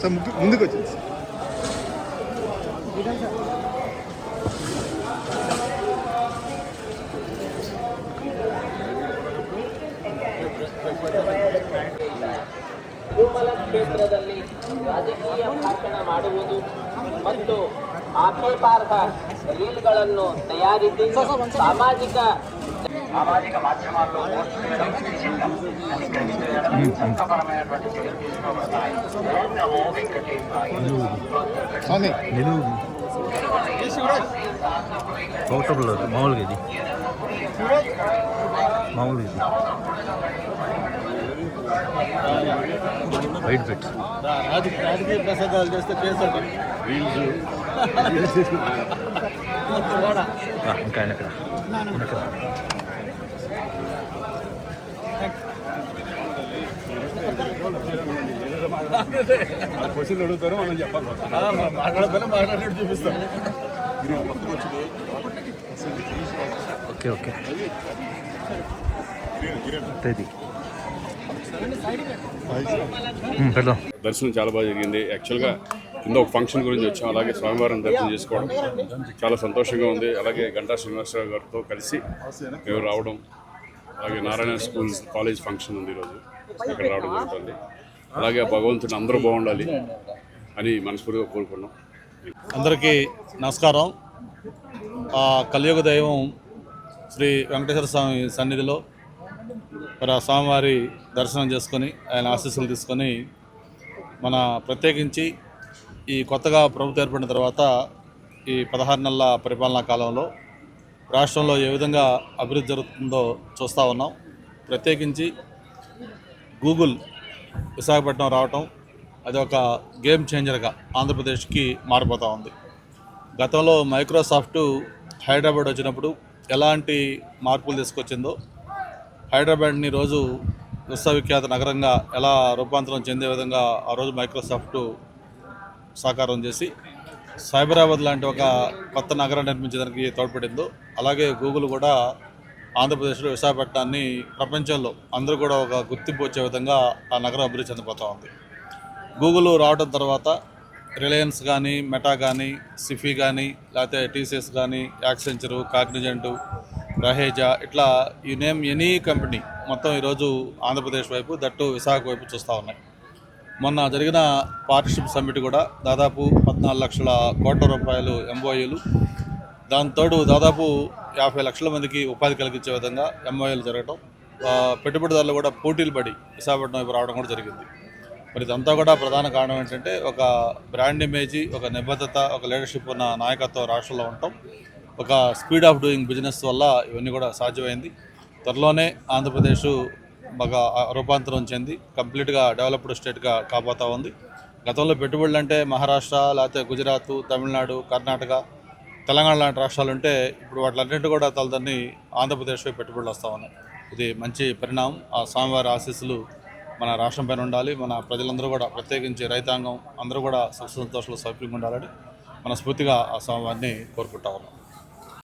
Sir ముందుకు వచ్చింది sir. Tirumala ಕ್ಷೇತ್ರದಲ್ಲಿ ರಾಜಕೀಯ ಭಾಷಣ ಮಾಡುವುದು ಮತ್ತು ಆಕ್ಷೇಪಾರ್ಹ ರೀಲ್ಗಳನ್ನು ತಯಾರಿಸಿ ಸಾಮಾಜಿಕ మాధ్యమాల్లో చట్టపరమైనటువంటి చర్యలు తీసుకోబడతాయి. మామూలుగా ఇది వైట్ బెట్ రాజకీయ ప్రసాదాలు చేస్తే కేసు ఇంకా ఆయన క్వశ్చన్లు అడుగుతారు, మనం చెప్పాలి. మాట్లాడినట్టు చూపిస్తాం. ఓకే ఓకే తేదీ దర్శనం చాలా బాగా జరిగింది. యాక్చువల్గా కింద ఒక ఫంక్షన్ గురించి వచ్చాం, అలాగే స్వామివారిని దర్శనం చేసుకోవడం చాలా సంతోషంగా ఉంది. అలాగే గంటా శ్రీనివాసరావు గారితో కలిసి మేము రావడం, అలాగే నారాయణ స్కూల్ కాలేజ్ ఫంక్షన్ ఉంది ఈరోజు, ఇక్కడ రావడం జరుగుతుంది. అలాగే భగవంతుని అందరూ బాగుండాలి అని మనస్ఫూర్తిగా కోరుకున్నాం. అందరికీ నమస్కారం. కలియుగ దైవం శ్రీ వెంకటేశ్వర స్వామి సన్నిధిలో మరి స్వామివారి దర్శనం చేసుకొని ఆయన ఆశీస్సులు తీసుకొని మన ప్రత్యేకించి ఈ కొత్తగా ప్రభుత్వం ఏర్పడిన తర్వాత ఈ 16 నెలల పరిపాలనా కాలంలో రాష్ట్రంలో ఏ విధంగా అభివృద్ధి జరుగుతుందో చూస్తూ ఉన్నాం. ప్రత్యేకించి గూగుల్ విశాఖపట్నం రావటం అది ఒక గేమ్ చేంజర్గా ఆంధ్రప్రదేశ్కి మారిపోతూ ఉంది. గతంలో మైక్రోసాఫ్ట్ హైదరాబాద్ వచ్చినప్పుడు ఎలాంటి మార్పులు తీసుకొచ్చిందో, హైదరాబాద్ని రోజు విశ్వవిఖ్యాత నగరంగా ఎలా రూపాంతరం చెందే విధంగా ఆ రోజు మైక్రోసాఫ్ట్ సాకారం చేసి సైబరాబాద్ లాంటి ఒక కొత్త నగరం నిర్మించడానికి తోడ్పడిందో, అలాగే గూగుల్ కూడా ఆంధ్రప్రదేశ్లో విశాఖపట్నాన్ని ప్రపంచంలో అందరూ కూడా ఒక గుర్తింపు వచ్చే విధంగా ఆ నగరం అభివృద్ధి చెందిపోతూ ఉంది. గూగుల్ రావడం తర్వాత రిలయన్స్ కానీ, మెటా కానీ, సిఫీ కానీ, లేకపోతే టీసీఎస్ కానీ, యాక్సెంచరు, కాగ్నిజెంటు, రహేజా, ఇట్లా ఈ నేమ్ ఎనీ కంపెనీ మొత్తం ఈరోజు ఆంధ్రప్రదేశ్ వైపు, దట్టు విశాఖ వైపు చూస్తూ ఉన్నాయి. మొన్న జరిగిన పార్ట్నర్షిప్ సమ్మిట్ కూడా దాదాపు 14 లక్షల కోట్ల రూపాయలు ఎంఓయూలు, దాంతోడు దాదాపు 50 లక్షల మందికి ఉపాధి కలిగించే విధంగా ఎంఓయూలు జరగడం, పెట్టుబడిదారులు కూడా పోటీలు పడి విశాఖపట్నం వైపు రావడం కూడా జరిగింది. మరి ఇదంతా కూడా ప్రధాన కారణం ఏంటంటే ఒక బ్రాండ్ ఇమేజీ, ఒక నిబద్ధత, ఒక లీడర్షిప్ ఉన్న నాయకత్వం రాష్ట్రంలో ఉండటం, ఒక స్పీడ్ ఆఫ్ డూయింగ్ బిజినెస్ వల్ల ఇవన్నీ కూడా సాధ్యమైంది. త్వరలోనే ఆంధ్రప్రదేశ్ బాగా రూపాంతరం చెంది కంప్లీట్గా డెవలప్డ్ స్టేట్గా కాబోతూ ఉంది. గతంలో పెట్టుబడులు అంటే మహారాష్ట్ర, లేకపోతే గుజరాత్, తమిళనాడు, కర్ణాటక, తెలంగాణ లాంటి రాష్ట్రాలు ఉంటే ఇప్పుడు వాటిలన్నింటి కూడా తలదన్ని ఆంధ్రప్రదేశ్లో పెట్టుబడులు వస్తూ ఉన్నాయి. ఇది మంచి పరిణామం. ఆ స్వామివారి ఆశీస్సులు మన రాష్ట్రం పైన ఉండాలి. మన ప్రజలందరూ కూడా, ప్రత్యేకించి రైతాంగం అందరూ కూడా సుఖ సంతోషాలు సౌకర్యంగా ఉండాలని మనస్ఫూర్తిగా ఆ స్వామివారిని కోరుకుంటా ఉన్నాం.